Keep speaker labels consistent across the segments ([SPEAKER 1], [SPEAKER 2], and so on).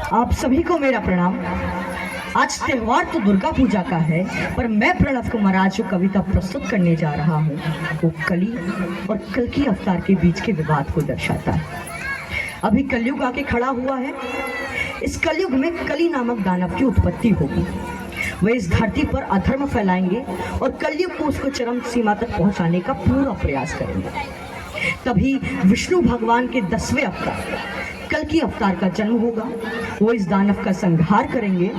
[SPEAKER 1] आप सभी को मेरा प्रणाम। आज त्योहार तो दुर्गा पूजा का है, पर मैं प्रणव कुमार आज जो कविता प्रस्तुत करने जा रहा हूँ वो कली और कल्कि अवतार के बीच के विवाद को दर्शाता है। अभी कलयुग आके खड़ा हुआ है। इस कलयुग में कली नामक दानव की उत्पत्ति होगी। वे इस धरती पर अधर्म फैलाएंगे और कलयुग को उसको चरम सीमा तक पहुंचाने का पूरा प्रयास करेंगे। तभी विष्णु भगवान के 10वें अवतार कल्कि अवतार का जन्म होगा। वो इस दानव का संहार करेंगे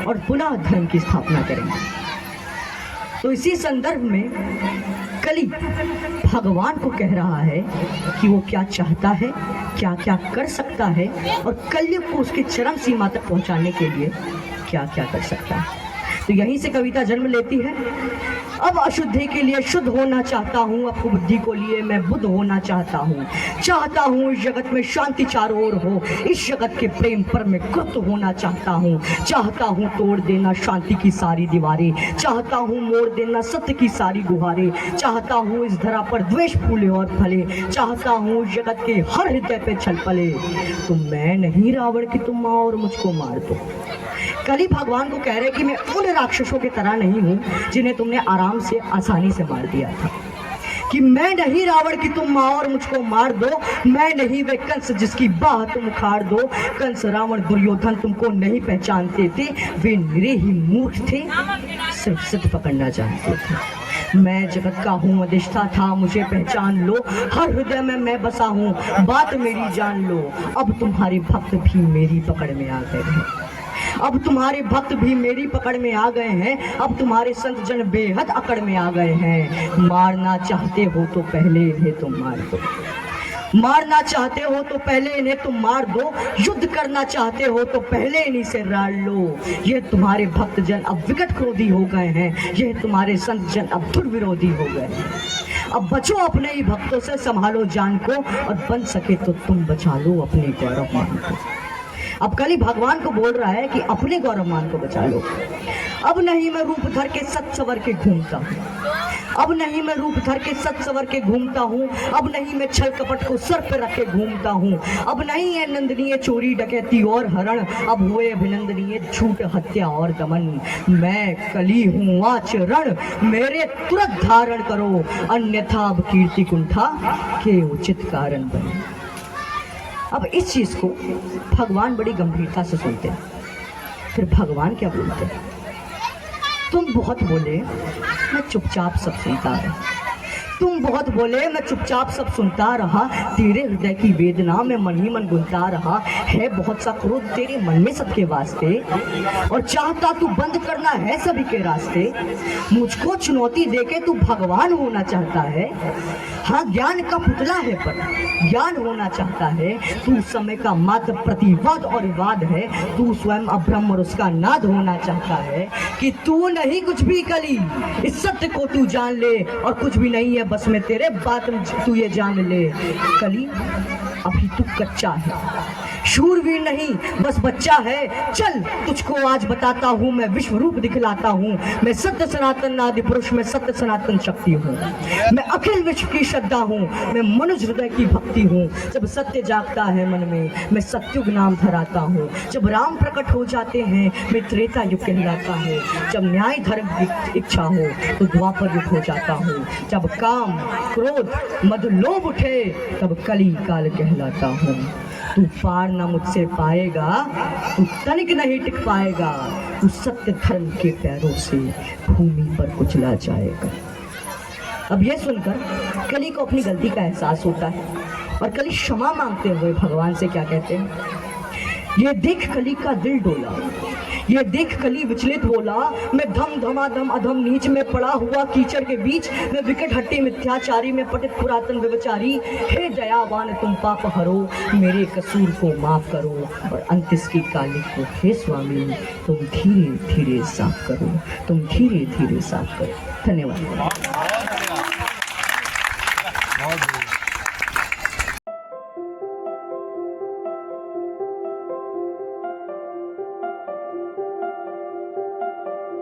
[SPEAKER 1] और पुनः धर्म की स्थापना करेंगे। तो इसी संदर्भ में कली भगवान को कह रहा है कि वो क्या चाहता है, क्या क्या कर सकता है और कलयुग को उसके चरम सीमा तक पहुंचाने के लिए क्या क्या कर सकता है। तो यहीं से कविता जन्म लेती है। अब अशुद्धि के लिए शुद्ध होना चाहता हूँ, अब बुद्धि को लिए मैं बुद्ध होना चाहता हूँ। इस जगत में शांति चारों ओर हो, इस जगत के प्रेम पर मैं कृत होना चाहता हूँ तोड़ देना शांति की सारी दीवारें, चाहता हूँ मोड़ देना सत्य की सारी गुहारें, चाहता हूँ इस धरा पर द्वेष फूले और फले, चाहता हूँ जगत के हर हृदय पे छल पले। तो मैं नहीं रावण की तुम आओ और मुझको मार दो। कली भगवान को कह रहे कि मैं उन राक्षसों की तरह नहीं हूँ जिन्हें तुमने आराम से आसानी से मार दिया था, कि मैं नहीं रावण की तुम आओ और मुझको मार दो। मैं नहीं वे कंस जिसकी बाह तुम उखाड़ दो। कंस रावण दुर्योधन तुमको नहीं पहचानते थे, वे निरे ही मूर्ख थे, सिर्फ सिद्ध पकड़ना जानते थे। मैं जगत का हूँ अधिष्ठा था, मुझे पहचान लो, हर हृदय में मैं बसा हूँ, बात मेरी जान लो। अब तुम्हारे भक्त भी मेरी पकड़ में आ गए हैं, अब तुम्हारे भक्त भी मेरी पकड़ में आ गए हैं, अब तुम्हारे संत जन बेहद अकड़ में आ गए हैं। मारना चाहते हो तो पहले इन्हें तुम मार दो, मारना चाहते हो तो पहले इन्हें तुम मार दो, युद्ध करना चाहते हो तो पहले इन्हीं से राड़ लो। ये तुम्हारे भक्त जन अब विकट क्रोधी हो गए हैं, यह तुम्हारे संत जन अब दुर्विरोधी हो गए हैं। अब बचो अपने ही भक्तों से, संभालो जान को, और बन सके तो तुम बचा लो अपने गौरव मान को। अब कली भगवान को बोल रहा है कि अपने गौरव मान को बचा लो। अब नहीं मैं रूप धर के सत सवर के घूमता हूँ, अब नहीं मैं रूप धर के सत सवर के घूमता हूँ, अब नहीं मैं छल कपट को सर पे रखे घूमता हूँ, अब नहीं है नंदनीय चोरी डकैती और हरण, अब हुए अभिनंदनीय झूठ हत्या और दमन। मैं कली हूँ आचरण, मेरे तुरंत धारण करो, अन्यथा अब कीर्ति कुंठा के उचित कारण बने। अब इस चीज को भगवान बड़ी गंभीरता से सुनते हैं। फिर भगवान क्या बोलते हैं, तुम बहुत बोले मैं चुपचाप सब सुनता रहा, तुम बहुत बोले मैं चुपचाप सब सुनता रहा, तेरे हृदय की वेदना में मन ही मन गुनता रहा। है बहुत सा क्रोध तेरे मन में सबके वास्ते, और चाहता तू बंद करना है सभी के रास्ते। मुझको चुनौती देके तू भगवान होना चाहता है। हाँ ज्ञान का पुतला है पर ज्ञान होना चाहता है। तू समय का मात्र प्रतिवाद और विवाद है, तू स्वयं अब्रह्म और उसका नाद होना चाहता है। कि तू नहीं कुछ भी कली, इस सत्य को तू जान ले, और कुछ भी नहीं है बस में तेरे बात तू ये जान ले। कली अभी तू कच्चा है, शूरवीर नहीं बस बच्चा है। चल तुझको आज बताता हूँ, मैं विश्व रूप दिखलाता हूँ। मैं सत्य सनातन आदि पुरुष, मैं सत्य सनातन शक्ति हूँ, मैं अखिल विश्व की श्रद्धा हूँ, मैं मनुष्य हृदय की भक्ति हूँ। जब सत्य जागता है मन में, मैं सत्युग नाम धराता हूँ। जब राम प्रकट हो जाते हैं, मैं त्रेता युग कहलाता हूँ। जब न्याय धर्म की इच्छा हो तो द्वापर युग हो जाता हूँ। जब काम क्रोध मद लोभ उठे, तब कली काल कहलाता हूँ। तू पार न मुझसे पाएगा, तू तनिक नहीं टिक पाएगा, तू सत्य धर्म के पैरों से भूमि पर कुचला जाएगा। अब यह सुनकर कली को अपनी गलती का एहसास होता है, और कली क्षमा मांगते हुए भगवान से क्या कहते हैं, ये देख कली का दिल डोला, ये देख कली विचलित बोला। मैं धम धमाधम अधम नीच में पड़ा हुआ कीचड़ के बीच, मैं विकट हट्टी मिथ्याचारी में पतित पुरातन व्यभिचारी। हे दयावान तुम पाप हरो, मेरे कसूर को माफ करो, और अंतिस की काली को हे स्वामी तुम धीरे धीरे साफ करो, तुम धीरे धीरे साफ करो। धन्यवाद।